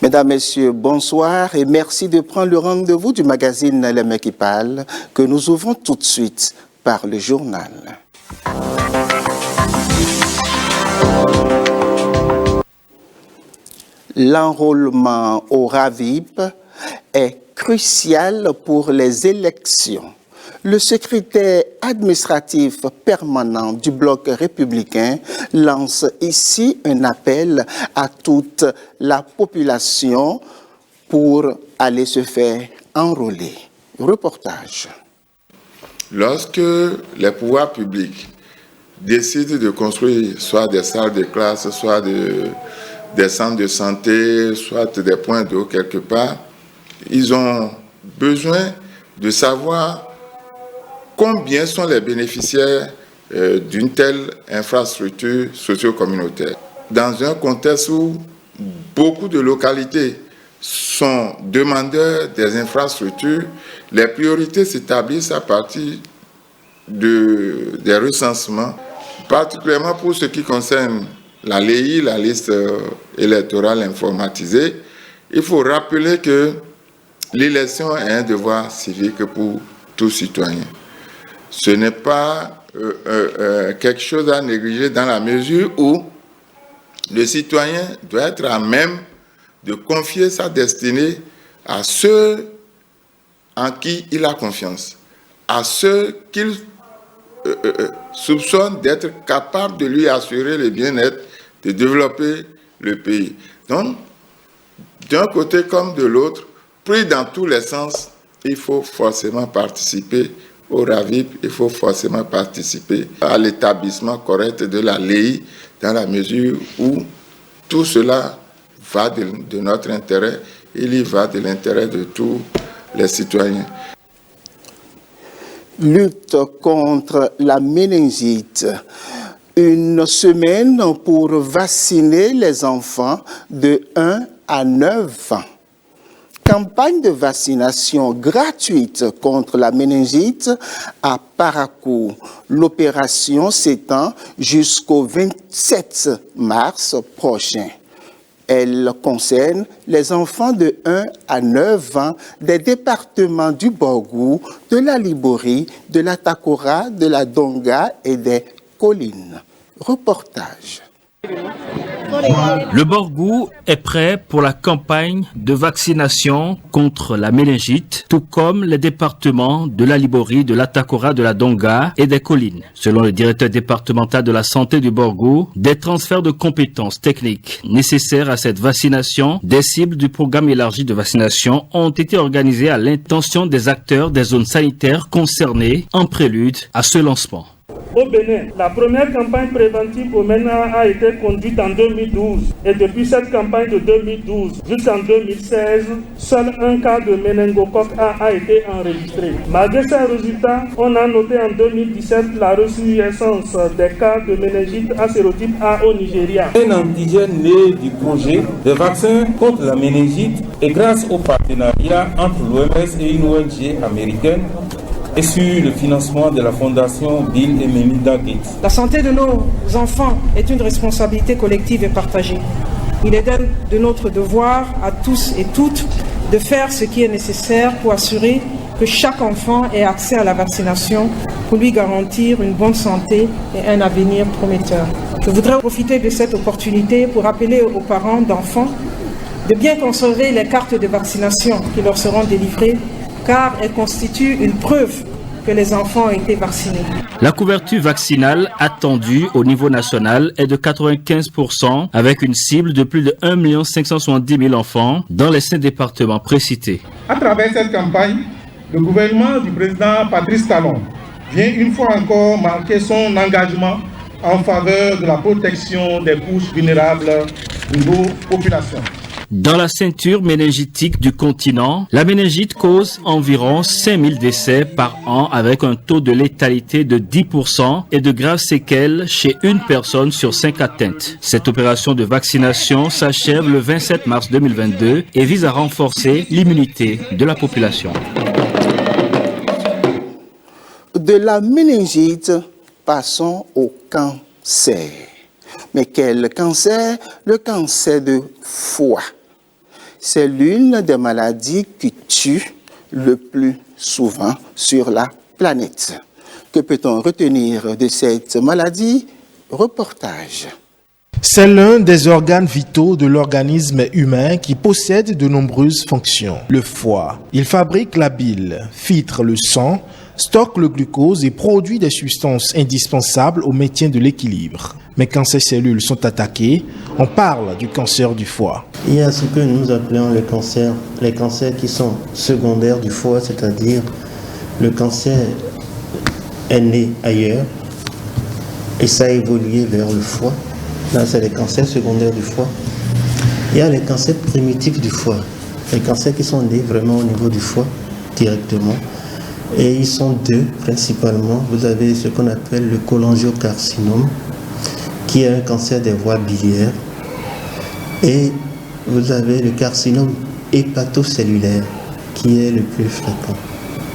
Mesdames, Messieurs, bonsoir et merci de prendre le rendez-vous du magazine Les Mains qui parlent que nous ouvrons tout de suite par le journal. L'enrôlement au RAVIP est crucial pour les élections. Le secrétaire administratif permanent du Bloc républicain lance ici un appel à toute la population pour aller se faire enrôler. Reportage. Lorsque les pouvoirs publics décident de construire soit des salles de classe, soit des centres de santé, soit des points d'eau quelque part, ils ont besoin de savoir combien sont les bénéficiaires d'une telle infrastructure socio-communautaire. Dans un contexte où beaucoup de localités sont demandeurs des infrastructures, les priorités s'établissent à partir des recensements, particulièrement pour ce qui concerne la LEI, la liste électorale informatisée. Il faut rappeler que l'élection est un devoir civique pour tout citoyen. Ce n'est pas quelque chose à négliger dans la mesure où le citoyen doit être à même de confier sa destinée à ceux en qui il a confiance, à ceux qu'il soupçonne d'être capables de lui assurer le bien-être, de développer le pays. Donc, d'un côté comme de l'autre, pris dans tous les sens, il faut forcément participer au RAVIP, il faut forcément participer à l'établissement correct de la LEI dans la mesure où tout cela va de notre intérêt, il y va de l'intérêt de tous les citoyens. Lutte contre la méningite. Une semaine pour vacciner les enfants de 1 à 9 ans. Campagne de vaccination gratuite contre la méningite à Parakou. L'opération s'étend jusqu'au 27 mars prochain. Elle concerne les enfants de 1 à 9 ans des départements du Borgou, de la Liborie, de la Takora, de la Donga et des Collines. Reportage. Le Borgou est prêt pour la campagne de vaccination contre la méningite, tout comme les départements de la Liborie, de la Takora, de la Donga et des Collines. Selon le directeur départemental de la santé du Borgou, des transferts de compétences techniques nécessaires à cette vaccination, des cibles du programme élargi de vaccination ont été organisées à l'intention des acteurs des zones sanitaires concernées en prélude à ce lancement. Au Bénin, la première campagne préventive au MENA a été conduite en 2012 et depuis cette campagne de 2012 jusqu'en 2016, seul un cas de méningocoque a été enregistré. Malgré ces résultats, on a noté en 2017 la resurgence des cas de méningite à sérotype A au Nigeria. Un antigène né du projet de vaccin contre la méningite et grâce au partenariat entre l'OMS et une ONG américaine et sur le financement de la fondation Bill et Melinda Gates. La santé de nos enfants est une responsabilité collective et partagée. Il est de notre devoir à tous et toutes de faire ce qui est nécessaire pour assurer que chaque enfant ait accès à la vaccination pour lui garantir une bonne santé et un avenir prometteur. Je voudrais profiter de cette opportunité pour appeler aux parents d'enfants de bien conserver les cartes de vaccination qui leur seront délivrées car elles constituent une preuve que les enfants ont été vaccinés. La couverture vaccinale attendue au niveau national est de 95% avec une cible de plus de 1 570 000 enfants dans les 5 départements précités. À travers cette campagne, le gouvernement du président Patrice Talon vient une fois encore marquer son engagement en faveur de la protection des couches vulnérables de nos populations. Dans la ceinture méningitique du continent, la méningite cause environ 5000 décès par an avec un taux de létalité de 10% et de graves séquelles chez une personne sur 5 atteintes. Cette opération de vaccination s'achève le 27 mars 2022 et vise à renforcer l'immunité de la population. De la méningite, passons au cancer. Mais quel cancer? Le cancer de foie. C'est l'une des maladies qui tue le plus souvent sur la planète. Que peut-on retenir de cette maladie? Reportage. C'est l'un des organes vitaux de l'organisme humain qui possède de nombreuses fonctions. Le foie, il fabrique la bile, filtre le sang, stocke le glucose et produit des substances indispensables au maintien de l'équilibre. Mais quand ces cellules sont attaquées, on parle du cancer du foie. Il y a ce que nous appelons les cancers qui sont secondaires du foie, c'est-à-dire le cancer est né ailleurs et ça a évolué vers le foie. Là, c'est les cancers secondaires du foie. Il y a les cancers primitifs du foie, les cancers qui sont nés vraiment au niveau du foie directement. Et ils sont deux principalement. Vous avez ce qu'on appelle le cholangiocarcinome, qui est un cancer des voies biliaires. Et vous avez le carcinome hépatocellulaire, qui est le plus fréquent.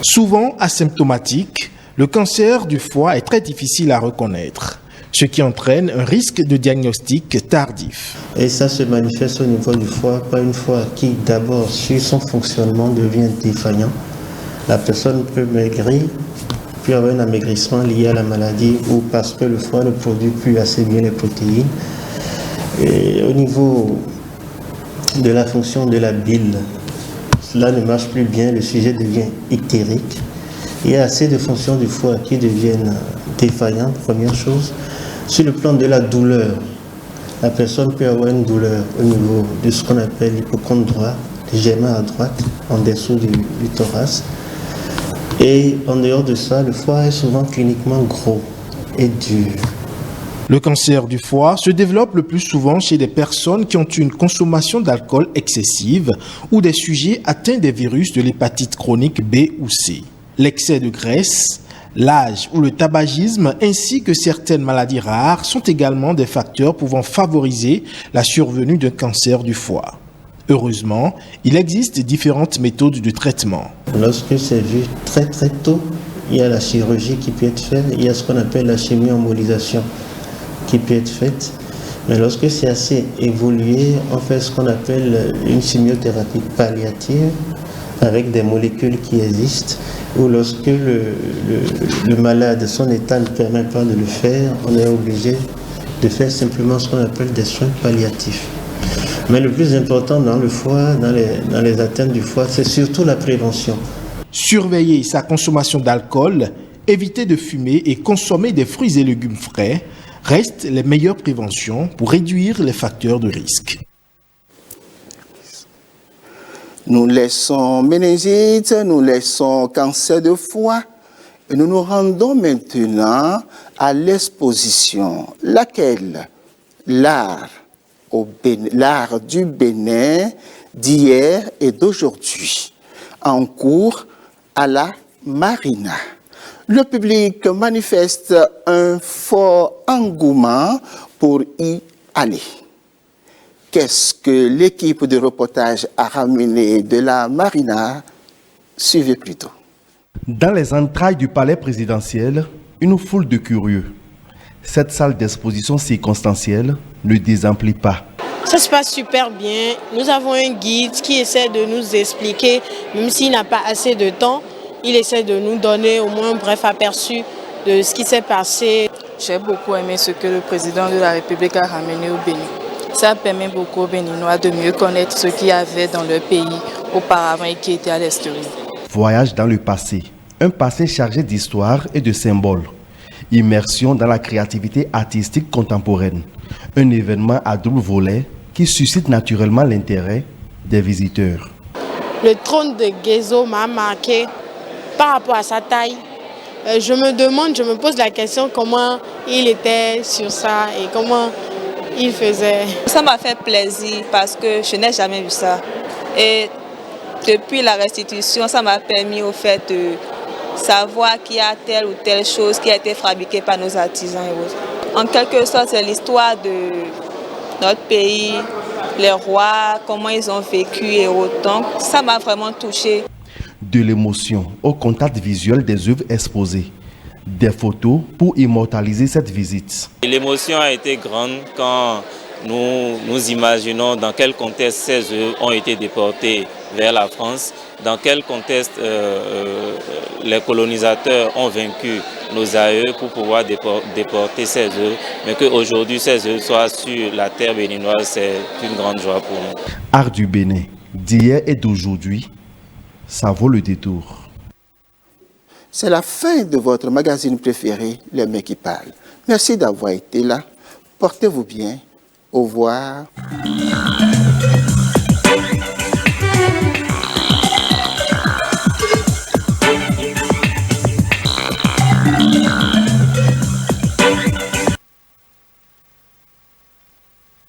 Souvent asymptomatique, le cancer du foie est très difficile à reconnaître, ce qui entraîne un risque de diagnostic tardif. Et ça se manifeste au niveau du foie, pas une fois qui d'abord sur son fonctionnement devient défaillant. La personne peut maigrir, puis avoir un amaigrissement lié à la maladie ou parce que le foie ne produit plus assez bien les protéines. Et au niveau de la fonction de la bile, cela ne marche plus bien, le sujet devient ictérique. Il y a assez de fonctions du foie qui deviennent défaillantes, première chose. Sur le plan de la douleur, la personne peut avoir une douleur au niveau de ce qu'on appelle l'hypocondre droit, légèrement à droite, en dessous du thorax. Et en dehors de ça, le foie est souvent cliniquement gros et dur. Le cancer du foie se développe le plus souvent chez des personnes qui ont une consommation d'alcool excessive ou des sujets atteints des virus de l'hépatite chronique B ou C. L'excès de graisse, l'âge ou le tabagisme ainsi que certaines maladies rares sont également des facteurs pouvant favoriser la survenue d'un cancer du foie. Heureusement, il existe différentes méthodes de traitement. Lorsque c'est vu très très tôt, il y a la chirurgie qui peut être faite, il y a ce qu'on appelle la chimio-embolisation qui peut être faite. Mais lorsque c'est assez évolué, on fait ce qu'on appelle une chimiothérapie palliative avec des molécules qui existent, ou lorsque le malade, son état ne permet pas de le faire, on est obligé de faire simplement ce qu'on appelle des soins palliatifs. Mais le plus important dans le foie, dans les atteintes du foie, c'est surtout la prévention. Surveiller sa consommation d'alcool, éviter de fumer et consommer des fruits et légumes frais restent les meilleures préventions pour réduire les facteurs de risque. Nous laissons méningite, nous laissons cancer de foie et nous nous rendons maintenant à l'exposition, laquelle l'art du Bénin d'hier et d'aujourd'hui, en cours à la Marina. Le public manifeste un fort engouement pour y aller. Qu'est-ce que l'équipe de reportage a ramené de la Marina? Suivez plutôt. Dans les entrailles du palais présidentiel, une foule de curieux. Cette salle d'exposition circonstancielle ne désemplit pas. Ça se passe super bien. Nous avons un guide qui essaie de nous expliquer, même s'il n'a pas assez de temps, il essaie de nous donner au moins un bref aperçu de ce qui s'est passé. J'ai beaucoup aimé ce que le président de la République a ramené au Bénin. Ça permet beaucoup aux Béninois de mieux connaître ce qu'il y avait dans leur pays auparavant et qui était à l'extérieur. Voyage dans le passé, un passé chargé d'histoire et de symboles. Immersion dans la créativité artistique contemporaine. Un événement à double volet qui suscite naturellement l'intérêt des visiteurs. Le trône de Guézo m'a marqué par rapport à sa taille. Je me pose la question comment il était sur ça et comment il faisait. Ça m'a fait plaisir parce que je n'ai jamais vu ça. Et depuis la restitution, ça m'a permis au fait de savoir qu'il y a telle ou telle chose qui a été fabriquée par nos artisans et autres. En quelque sorte, c'est l'histoire de notre pays, les rois, comment ils ont vécu et autres. Donc, ça m'a vraiment touchée. De l'émotion au contact visuel des œuvres exposées. Des photos pour immortaliser cette visite. L'émotion a été grande quand nous imaginons dans quel contexte ces œuvres ont été déportées vers la France, dans quel contexte les colonisateurs ont vaincu nos aïeux pour pouvoir déporter ces œuvres, mais qu'aujourd'hui ces œuvres soient sur la terre béninoise, c'est une grande joie pour nous. Art du Bénin, d'hier et d'aujourd'hui, ça vaut le détour. C'est la fin de votre magazine préféré, Les Mains qui parlent. Merci d'avoir été là. Portez-vous bien. Au revoir.